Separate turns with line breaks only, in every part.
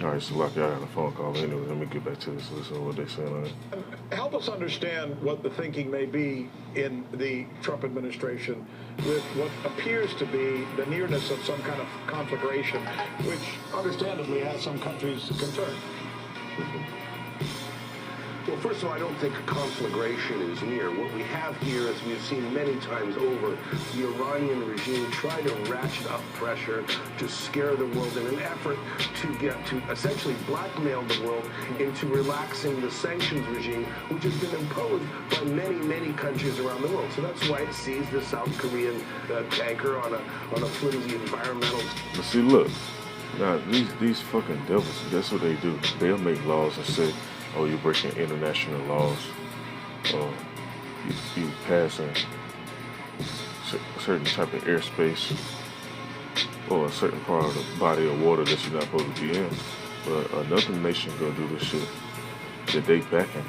All right, so look, y'all got a phone call. Anyway, let me get back to this. Listen to what they're saying on it.
Help us understand what the thinking may be in the Trump administration with what appears to be the nearness of some kind of conflagration, which understandably has some countries concerned.
Well, first of all, I don't think conflagration is near. What we have here, as we've seen many times over, the Iranian regime try to ratchet up pressure to scare the world in an effort to essentially blackmail the world into relaxing the sanctions regime, which has been imposed by many, many countries around the world. So that's why it seized the South Korean tanker on a flimsy environmental.
But see, look, now these fucking devils, that's what they do. They'll make laws and say, oh, you're breaking international laws, or you passing a certain type of airspace, or a certain part of the body of water that you're not supposed to be in. But another nation go do this shit that they backing.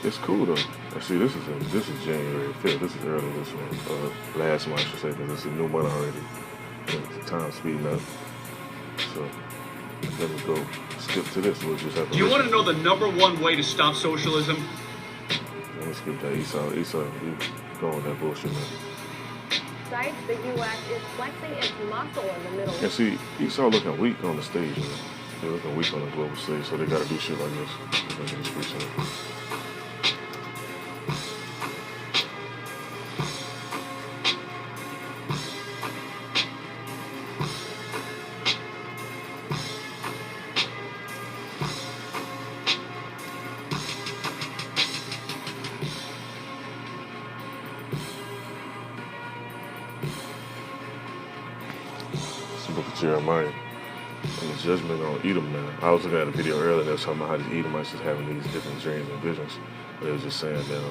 It's cool though. See, this is January 5th. This is early this month, last month I should say, because it's a new month already. The time's speeding up. So let me go skip to this. We'll just have to.
Do you want to know the #1 way to stop socialism?
Let me skip that. Esau, you going with that bullshit, man.
Besides, the U.S. is flexing its muscle in the Middle East.
And see, Esau looking weak on the stage, man. They're looking weak on the global stage, so they got to do shit like this. Book of Jeremiah and the judgment on Edom, man. I was looking at a video earlier that was talking about how these Edomites is having these different dreams and visions. But it was just saying that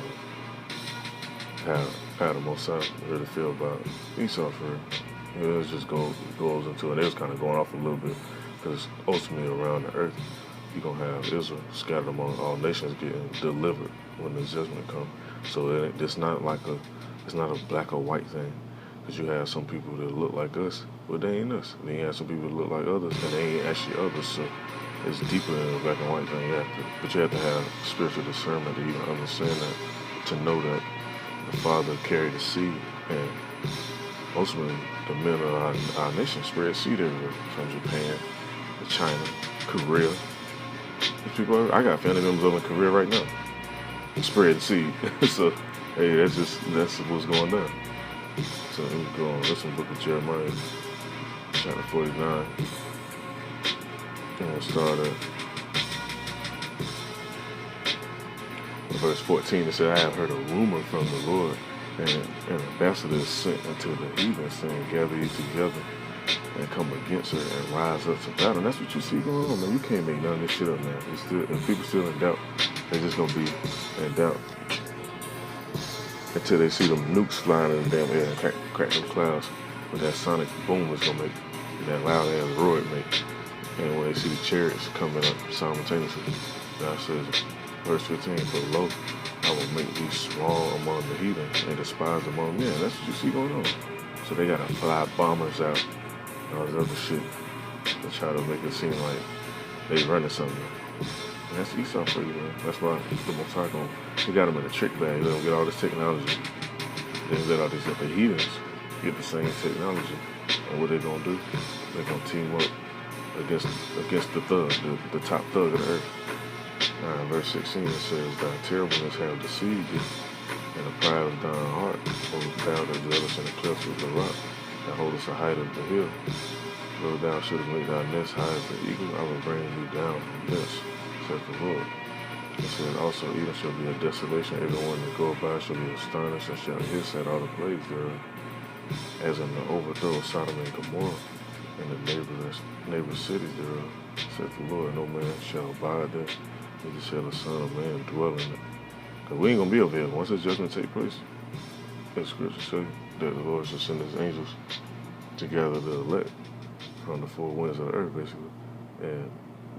how the Most High really feel about Esau for real. It was just goes into it. It was kind of going off a little bit because ultimately around the earth you're going to have Israel scattered among all nations getting delivered when the judgment comes. So it's not a black or white thing. Because you have some people that look like us, but they ain't us. Then you have some people that look like others, and they ain't actually others. So it's deeper than a black and white thing. But you have to have spiritual discernment to even understand that, to know that the Father carried the seed, and ultimately the men of our nation spread seed everywhere, from Japan to China, Korea. I got family members over in Korea right now, spread seed. So hey, that's what's going on. So let me go on. Listen, Book of Jeremiah, chapter 49. And we'll start at verse 14. It said, I have heard a rumor from the Lord, and an ambassador is sent unto the heathen, saying, gather ye together and come against her and rise up to battle. And that's what you see going on, man. You can't make none of this shit up, man. If people still in doubt, they're just going to be in doubt until they see them nukes flying in the damn air and crack them clouds with that sonic boom it's gonna make, and that loud ass roar it make. And when they see the chariots coming up simultaneously, God says, verse 15, for lo, I will make thee small among the heathen and despised among men. That's what you see going on. So they gotta fly bombers out and all this other shit to try to make it seem like they running something. And that's Esau for you, man. That's why the Most High he got them in a trick bag. Let them get all this technology. Then let all these other heathens get the same technology. And what they're gonna do? They're gonna team up against the thug, the top thug of the earth. Verse 16 it says, thy terribleness have deceived thee, and the pride of thine heart, O thou that dwellest in the clefts of the rock, that holdest the height of the hill. Though thou shouldst make thy nest high as the eagle, I will bring thee down from this, saith the Lord. It said, also Edom shall be a desolation, everyone that goeth by shall be astonished, and shall hiss at all the plagues thereof, as in the overthrow of Sodom and Gomorrah, and the neighbor cities thereof, saith the Lord. No man shall abide there, neither shall the Son of Man dwell in it. Because we ain't going to be over here. Once the judgment take place, the scripture say that the Lord shall send his angels to gather the elect from the four winds of the earth, basically. And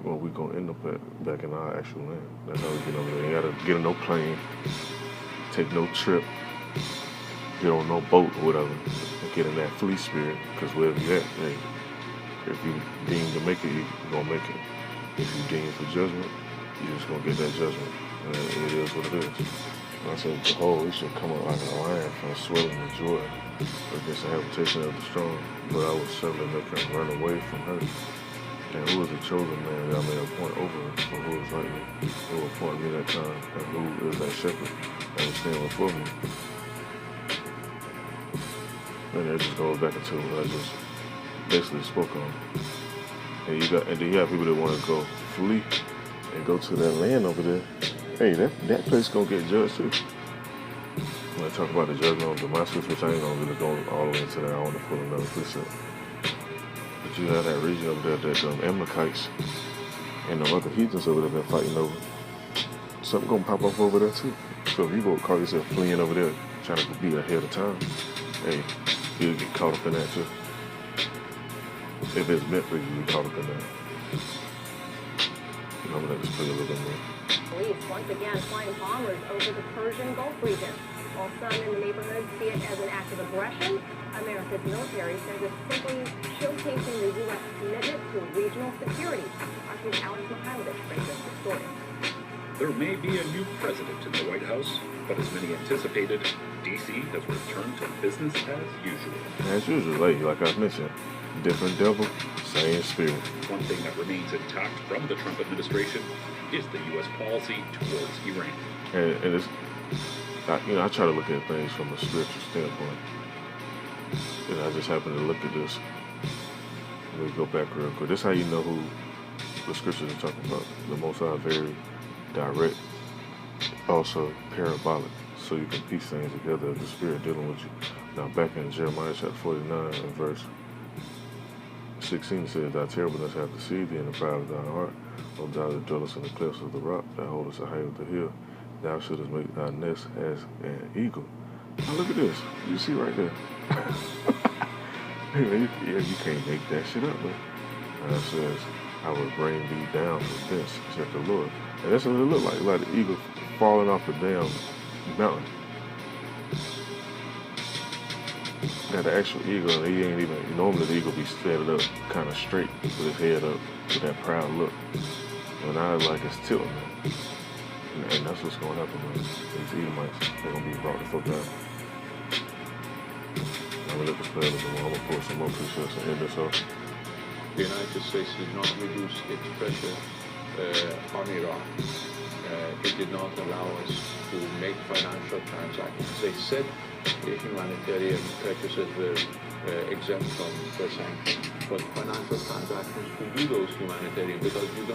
well, we gonna end up back in our actual land. That's how we get over there. You gotta get on no plane, take no trip, get on no boat or whatever, and get in that fleet spirit. Because wherever you at, hey, if you deem to make it, you're gonna make it. if you deem for judgment, you're just gonna get that judgment. And it is what it is. And I said, behold, he should come up like a lion from swelling with joy against the habitation of the strong. But I will suddenly make him run away from her. And who is the chosen man that I may appoint over her? Or who is like me? Who will appoint me that time? And who is that shepherd that will stand before me? And that just goes back into what I just basically spoke on. And then you have people that want to go flee and go to that land over there. Hey, that place gonna get judged too. When I talk about the judgment of Damascus, which I ain't gonna really go all the way into that, I want to pull another precept. But you have that region over there that Amalekites and the other heathens over there been fighting over. Something gonna pop up over there too. So if you go call yourself fleeing over there, trying to be ahead of time, hey, you'll get caught up in that too. If it's meant for you to be caught up in that. I'm gonna let this play a little bit more.
Police once again flying bombers over the Persian Gulf region. While some in the neighborhood see it as an act of aggression, America's military says it's simply showcasing the U.S. commitment to regional security. Our chief Alex Mikhailovich brings us the story.
There may be a new president in the White House, but as many anticipated, D.C. has returned to business as usual.
As usual, like I mentioned, different devil, same spirit.
One thing that remains intact from the Trump administration is the U.S. policy towards Iran.
And it's, I try to look at things from a spiritual standpoint. And I just happen to look at this. Let me go back real quick. This is how you know who the scriptures are talking about. The Most High, very direct, also parabolic, so you can piece things together as the Spirit dealing with you. Now, back in Jeremiah chapter 49 and verse 16, it says, Thy terribleness hath deceived thee in the pride of thine heart, O thou that dwellest in the clefts of the rock, that holdest the height of the hill, thou shouldest make thy nest as an eagle. Now look at this. You see right there. You can't make that shit up, man. And it says, I will bring thee down from thence, saith the Lord. And that's what it look like the eagle falling off the damn mountain. Now the actual eagle, he ain't even, normally the eagle be set up kind of straight with his head up with that proud look. And now it's like it's tilting, man. And that's what's going to happen, man. These Edomites, they're going to be brought the fuck down. I'm going to let this play a little more. I'm going to pull some more precepts and end this off.
The United States did not reduce its pressure on Iran. It did not allow us to make financial transactions. They said humanitarian purchases were exempt from the sanctions, but financial transactions, to do those humanitarian, because you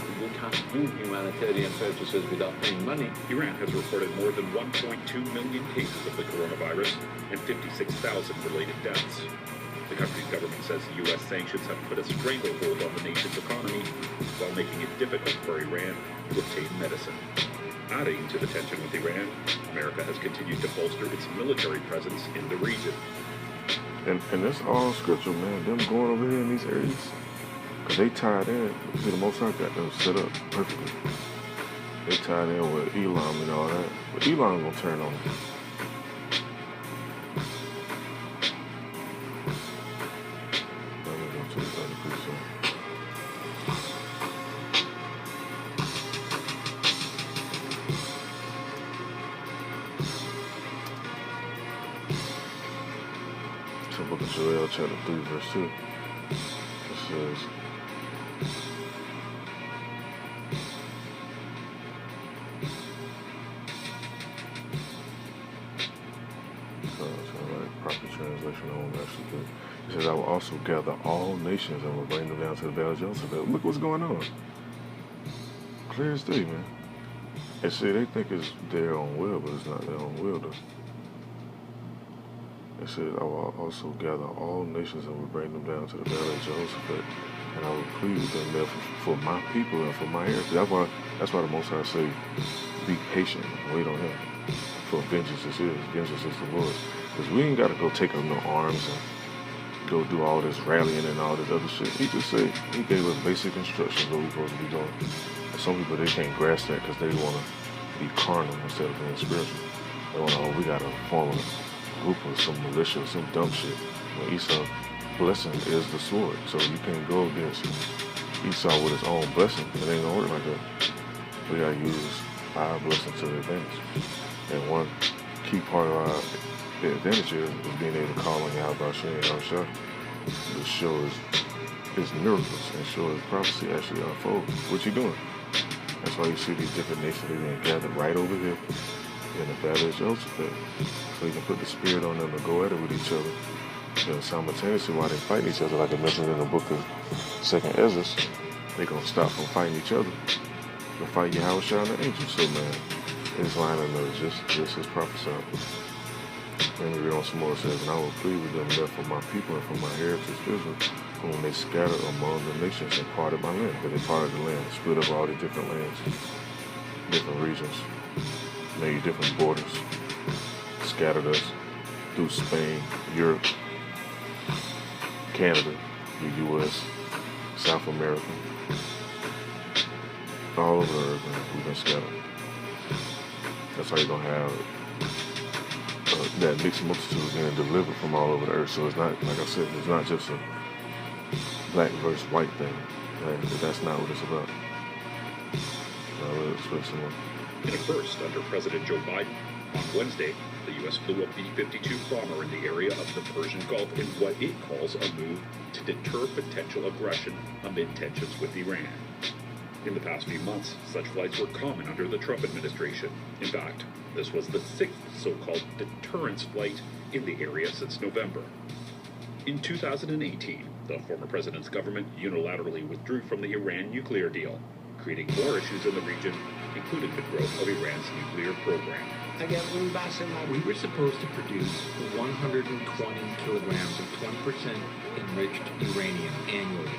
can't do humanitarian purchases without paying money.
Iran has reported more than 1.2 million cases of the coronavirus and 56,000 related deaths. The country's government says the U.S. sanctions have put a stranglehold on the nation's economy while making it difficult for Iran to obtain medicine. Adding to the tension with Iran, America has continued to bolster its military presence in the region.
And that's all scriptural, man. Them going over here in these areas, because they tied in. See, the Most High got them set up perfectly. They tied in with Elam and all that. But Elam gonna turn on them. Book of Joel, chapter 3, verse 2. It says, proper translation, I won't actually do it. It says, I will also gather all nations and will bring them down to the valley of Joseph. Look what's going on. Clear as day, man. And see, they think it's their own will, but it's not their own will, though. It says, I will also gather all nations and will bring them down to the valley of Jehoshaphat, and I will plead with them there for my people and for my heritage. That's why the Most High say, be patient and wait on him. For vengeance is his, vengeance is the Lord. Because we ain't got to go take up no arms and go do all this rallying and all this other shit. He just said, he gave us basic instructions what we're supposed to be doing. And some people, they can't grasp that because they want to be carnal instead of being spiritual. They want to, oh, we got to form a group of some militia or some dumb shit. When Esau, blessing is the sword. So you can't go against Esau with his own blessing. It ain't gonna work like that. We gotta use our blessing to the advantage. And one key part of our advantage is being able to call on Yahweh Shai to show his miracles and show his prophecy actually unfold. What you doing? That's why you see these different nations being gathered right over here in the Valley of Jehoshaphat. So you can put the spirit on them to go at it with each other. And simultaneously, while they fight each other, like I mentioned in the book of 2nd Ezra, they're going to stop from fighting each other to fight Yahweh Shai and the angels. So, man, it's lining up just as prophesied. And we read on some more, it says, and I will plead with them left for my people and for my heritage Israel, whom they scattered among the nations and parted my land. Because they parted the land, split up all the different lands, different regions, made different borders, scattered us through Spain, Europe, Canada, the U.S., South America, all over the earth, man, we've been scattered. That's how you're going to have that mixed multitude being delivered from all over the earth. So it's not, like I said, it's not just a black versus white thing. Right? That's not what it's about. Let's put some more.
In a first under President Joe Biden, on Wednesday, the U.S. flew a B-52 bomber in the area of the Persian Gulf in what it calls a move to deter potential aggression amid tensions with Iran. In the past few months, such flights were common under the Trump administration. In fact, this was the 6th so-called deterrence flight in the area since November. In 2018, the former president's government unilaterally withdrew from the Iran nuclear deal, creating more issues in the region, including the growth of Iran's nuclear program.
We were supposed to produce 120 kilograms of 20% enriched uranium annually.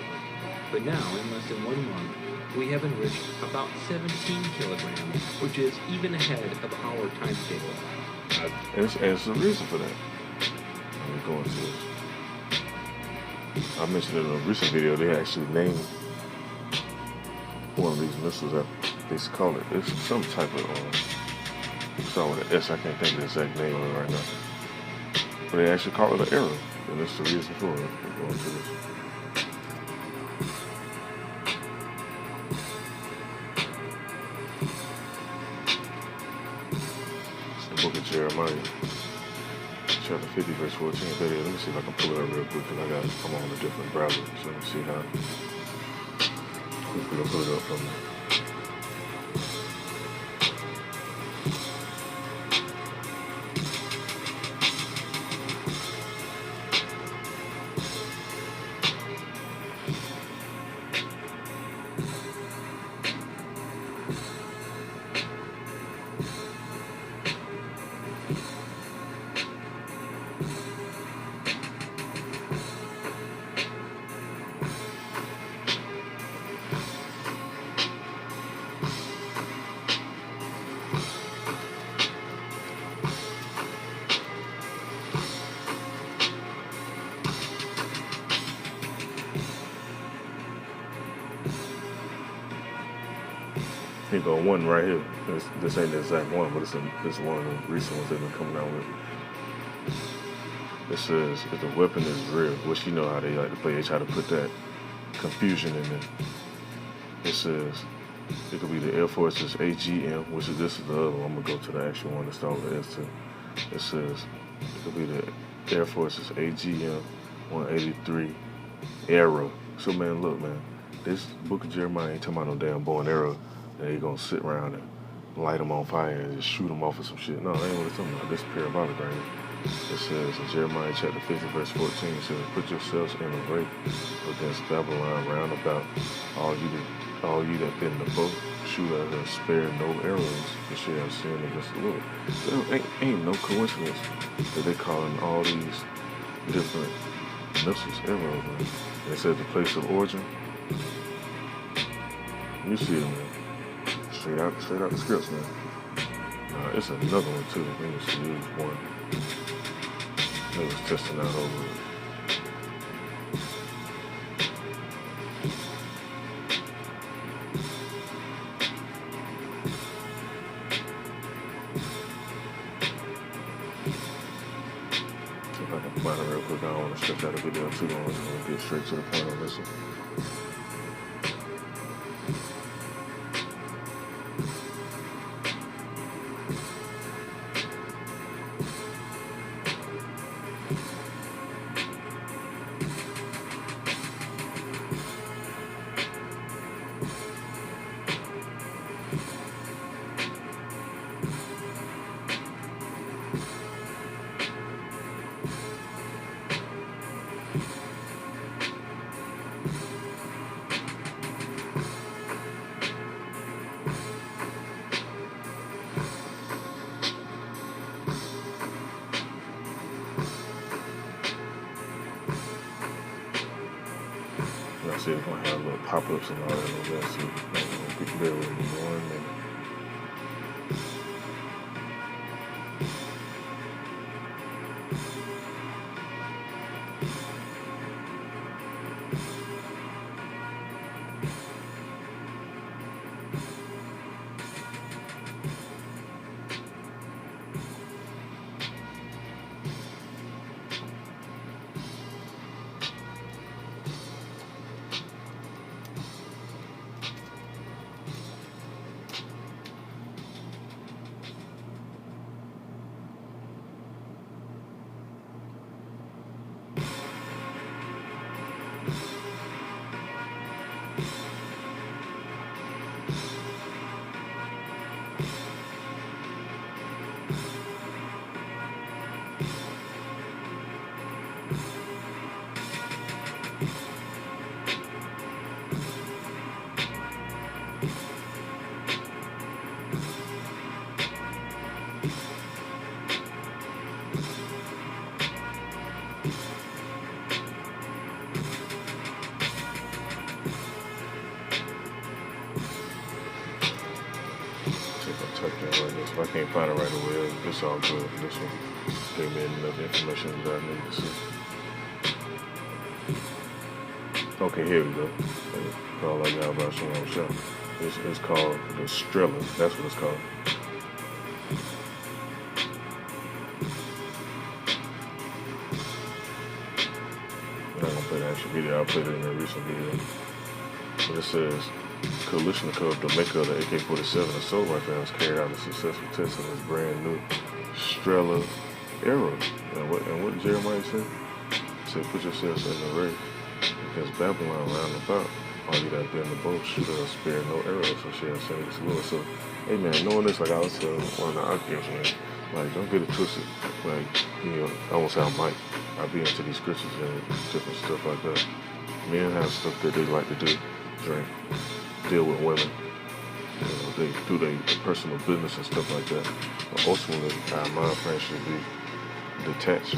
But now, in less than 1 month, we have enriched about 17 kilograms, which is even ahead of our timetable.
And there's a reason for that. Let me go into this. I mentioned in a recent video, they actually named one of these missiles that they call it. It's some type of, start with an S, I can't think of the exact name of it right now. But they actually call it an arrow, and that's the reason for it. We're going to this. Book of Jeremiah, chapter 50, verse 14. Let me see if I can pull it up real quick, because I'm on a different browser, so let me see how quickly I pull it up from there. Here go one right here. This ain't the exact one, but it's one of the recent ones they've been coming out with. It says, if the weapon is real, which you know how they like to play, they try to put that confusion in there. It says, it could be the Air Force's AGM, which is, this is the other one. I'm going to go to the actual one that starts with S2. It says, it could be the Air Force's AGM 183 Arrow. So, man, look, man, this book of Jeremiah ain't talking about no damn bow and arrow. And they gonna sit around and light them on fire and just shoot them off of some shit. No, that ain't what it's talking about. This parabolic right here. It says in Jeremiah chapter 50, verse 14, it says, put yourselves in array against Babylon round about, all you that been the bow, shoot at her, spare no arrows, for she has sinned against the Lord. So ain't no coincidence that they calling all these different missiles arrows, man. And it says the place of origin. You see them, man. Straight out the scripts, man. It's another one too. Let me see, it was one. They was testing out over it. See if I can find it real quick. I don't want to stretch out the video too long. I just want to get straight to the point on this one. said it's gonna have little pop-ups and all that on that, so bear with me 1 minute. If I can't find it right away, it's all good. This one gave me enough information that I need to see. Okay, here we go. That's all I got about Shalom Shop. It's called the Strella. That's what it's called. I'm not gonna play the actual video. I'll play it in a recent video. But it says, Kalashnikov, the maker of the AK-47 assault rifle, has carried out a successful test of his brand new Strela arrow. And what Jeremiah said? He said, put yourselves in the array against Babylon round about. All you that bend the bow, shoot her, spare no arrows, so she'll send it to Lord. So, hey man, knowing this, like I was telling one of the architects, man, like don't get it twisted. Like, you know, I won't say I might. I'll be into these scriptures and different stuff like that. Men have stuff that they like to do, drink, deal with women, you know, they do their personal business and stuff like that. But ultimately, our mind frame should be detached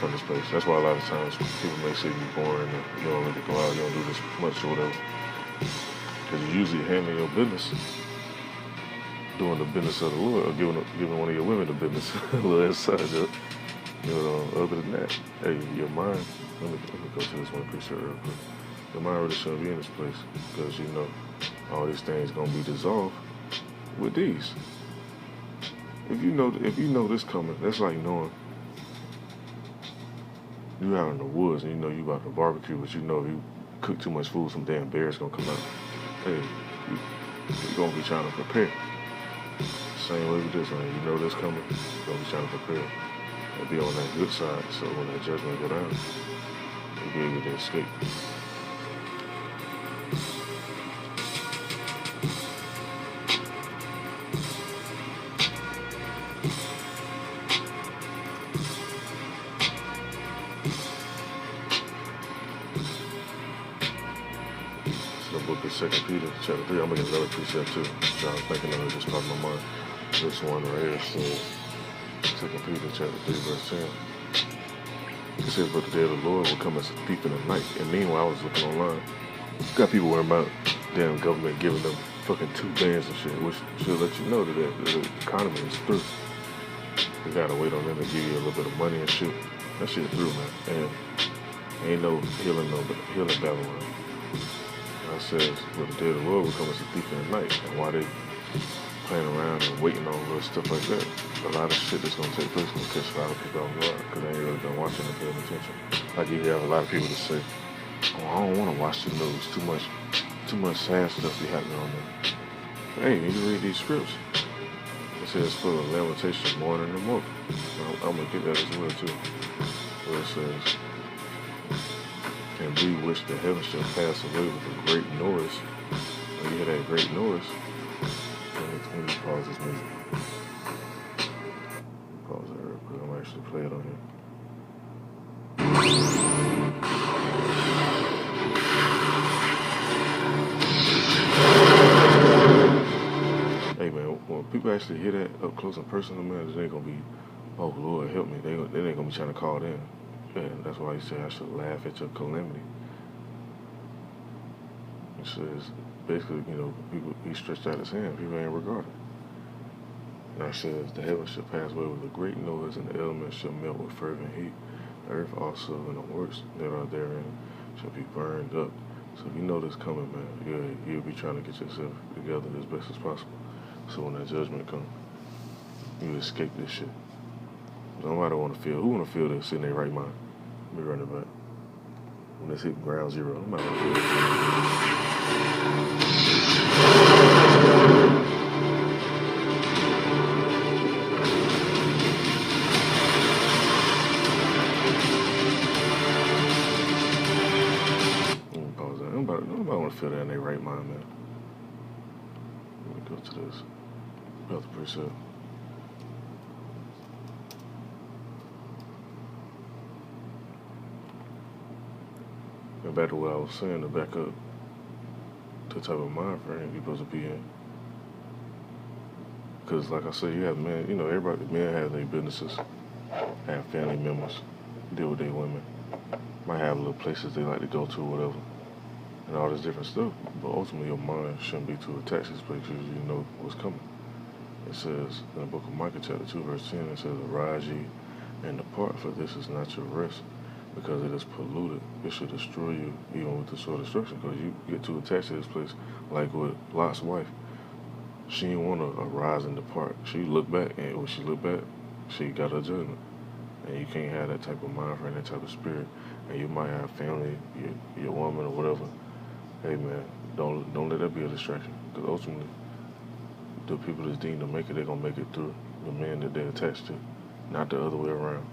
from this place. That's why a lot of times people may say you're boring and you don't really go out, you don't do this much or whatever. Because you usually handling your business, doing the business of the Lord, or giving one of your women the business, a little inside joke. You know, other than that, hey, your mind, let me go to this one preset real quick. Your mind really shouldn't be in this place, because you know all these things gonna be dissolved with these. If you know this coming, that's like knowing you out in the woods and you know you about to barbecue, but you know if you cook too much food, some damn bear's gonna come out. Hey, you're gonna be trying to prepare. Same way with this, man. You know this coming, you're gonna be trying to prepare and be on that good side, so when that judgment go down, you'll be able to escape. Second Peter chapter 3. I'm making another precept too. So I was thinking of it, just popped my mind. This one right here says, Second Peter chapter 3 verse 10. It says, but the day of the Lord will come as a thief in the night. And meanwhile, I was looking online. Got people worrying about damn government giving them fucking 2 bands and shit, which should let you know that the economy is through. You gotta wait on them to give you a little bit of money and shit. That shit through, man. And ain't no healing Babylon. I says, well, the day of the Lord will come as a thief in the night. And why they playing around and waiting on little stuff like that, a lot of shit that's going to take place will catch a lot of people off guard because they ain't really been watching and paying attention. Like you have a lot of people that say, oh, I don't want to watch the news. Too much sad stuff be happening on there. Hey, you read these scripts. It says full of lamentation, mourning, and more. I'm going to get that as well, too. Where it says, and we wish the heavens shall pass away with a great noise. When you hear that great noise, let me pause this music. Pause it real quick. I'm gonna actually play it on here. Hey man, when people actually hear that up close and personal, man, they ain't gonna be, oh Lord help me. They ain't gonna be trying to call it in. And that's why he said I should laugh at your calamity. It says, basically, people, he stretched out his hand, people ain't regarded. Now it says, the heavens shall pass away with a great noise, and the elements shall melt with fervent heat. The earth also and the works that are therein shall be burned up. So if you know this coming, man, you'll be trying to get yourself together as best as possible. So when that judgment comes, you escape this shit. Nobody want to feel, who want to feel this in their right mind? Let me run it back. When it's hitting ground zero, nobody want to feel this. Nobody want to feel that in their right mind, man. Let me go to this. About the precept. And back to what I was saying, to back up the type of mind frame you're supposed to be in. Because, like I said, you have men, everybody, men have their businesses, have family members, deal with their women, might have little places they like to go to, whatever. And all this different stuff, but ultimately your mind shouldn't be too attached to this place because you know what's coming. It says in the book of Micah chapter 2 verse 10, it says, arise ye and depart, for this is not your rest, because it is polluted. It should destroy you even with the sword of destruction, because you get too attached to this place, like with Lot's wife. She didn't want to arise and depart. She looked back, and when she looked back, she got her judgment. And you can't have that type of mind frame, that type of spirit. And you might have family, your woman or whatever. Hey man, don't let that be a distraction. Because ultimately, the people that's deemed to make it, they're gonna make it through the men that they're attached to, not the other way around.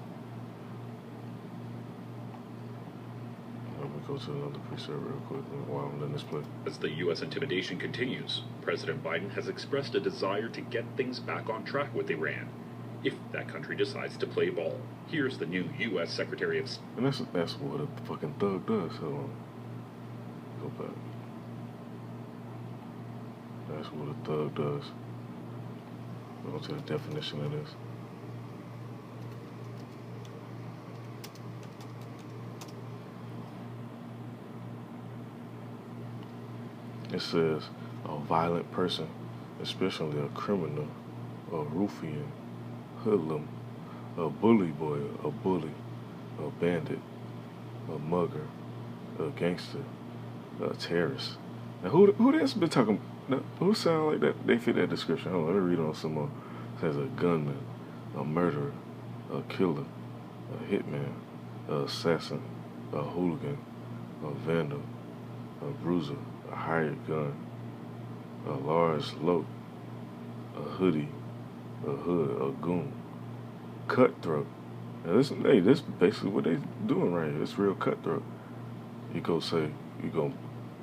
Let me go to another precept real quick while I'm letting this play.
As the U.S. intimidation continues, President Biden has expressed a desire to get things back on track with Iran, if that country decides to play ball. Here's the new U.S. Secretary of State.
And that's what a fucking thug does. Hold on. Go back. That's what a thug does. Go to the definition of this. It says a violent person, especially a criminal, a ruffian, hoodlum, a bully boy, a bully, a bandit, a mugger, a gangster, a terrorist. Now who that's been talking? Who sound like that? They fit that description. Hold on, let me read on some more. It says a gunman, a murderer, a killer, a hitman, a assassin, a hooligan, a vandal, a bruiser, a hired gun, a large lope, a hoodie, a hood, a goon, cutthroat. Now this is basically what they doing right here. It's real cutthroat. You go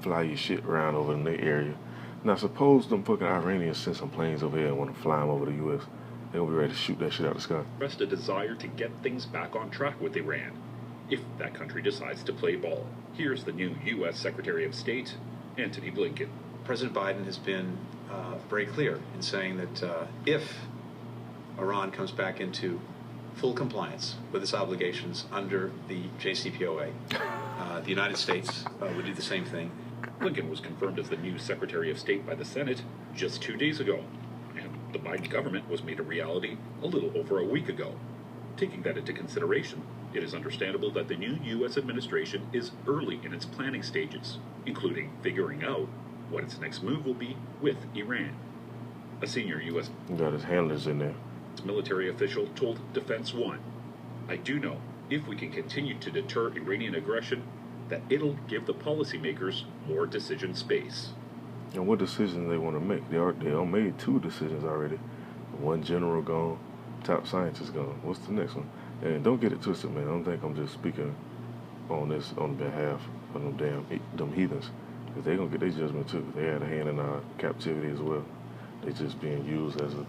fly your shit around over in their area. Now suppose them fucking Iranians send some planes over here and want to fly them over the U.S. They're gonna be ready to shoot that shit out of the sky.
Expressed a desire to get things back on track with Iran, if that country decides to play ball. Here's the new U.S. Secretary of State, Antony Blinken.
President Biden has been very clear in saying that if Iran comes back into full compliance with its obligations under the JCPOA, the United States would do the same thing.
Blinken was confirmed as the new Secretary of State by the Senate just 2 days ago, and the Biden government was made a reality a little over a week ago. Taking that into consideration, it is understandable that the new U.S. administration is early in its planning stages, including figuring out what its next move will be with Iran. A senior U.S.
got his handlers in there.
military official told Defense One, I do know if we can continue to deter Iranian aggression, that it'll give the policymakers more decision space.
And what decisions they want to make? They all made 2 decisions already. One general gone, top scientist gone. What's the next one? And don't get it twisted, man. I don't think I'm just speaking on this on behalf of them heathens. Because they're going to get their judgment too. They had a hand in our captivity as well. They just being used as a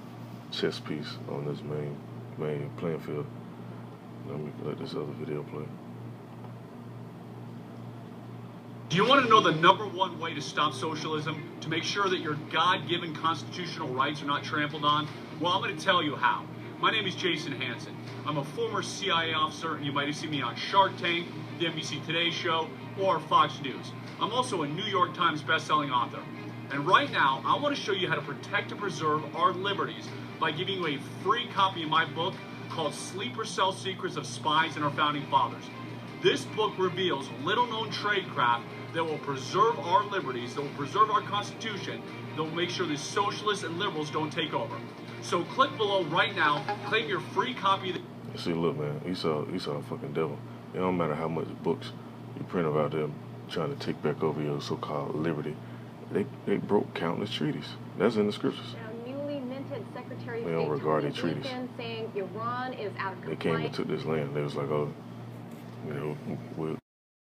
chess piece on this main playing field. Let me let this other video play.
Do you want to know the #1 way to stop socialism, to make sure that your God-given constitutional rights are not trampled on? Well, I'm going to tell you how. My name is Jason Hansen. I'm a former CIA officer, and you might have seen me on Shark Tank, the NBC Today Show, or Fox News. I'm also a New York Times best-selling author. And right now, I want to show you how to protect and preserve our liberties by giving you a free copy of my book called Sleeper Cell Secrets of Spies and Our Founding Fathers. This book reveals little-known tradecraft that will preserve our liberties, that will preserve our Constitution, that will make sure the socialists and liberals don't take over. So click below right now, claim your free copy of the...
See, look, man, Esau a fucking devil. It don't matter how much books you print about them trying to take back over your so-called liberty. They broke countless treaties. That's in the scriptures.
Now, newly minted Secretary of
They don't
State
regard
Tony
their treaties.
Blinken saying Iran is out of
They
compliance.
came and took this land. They was like, oh, you know,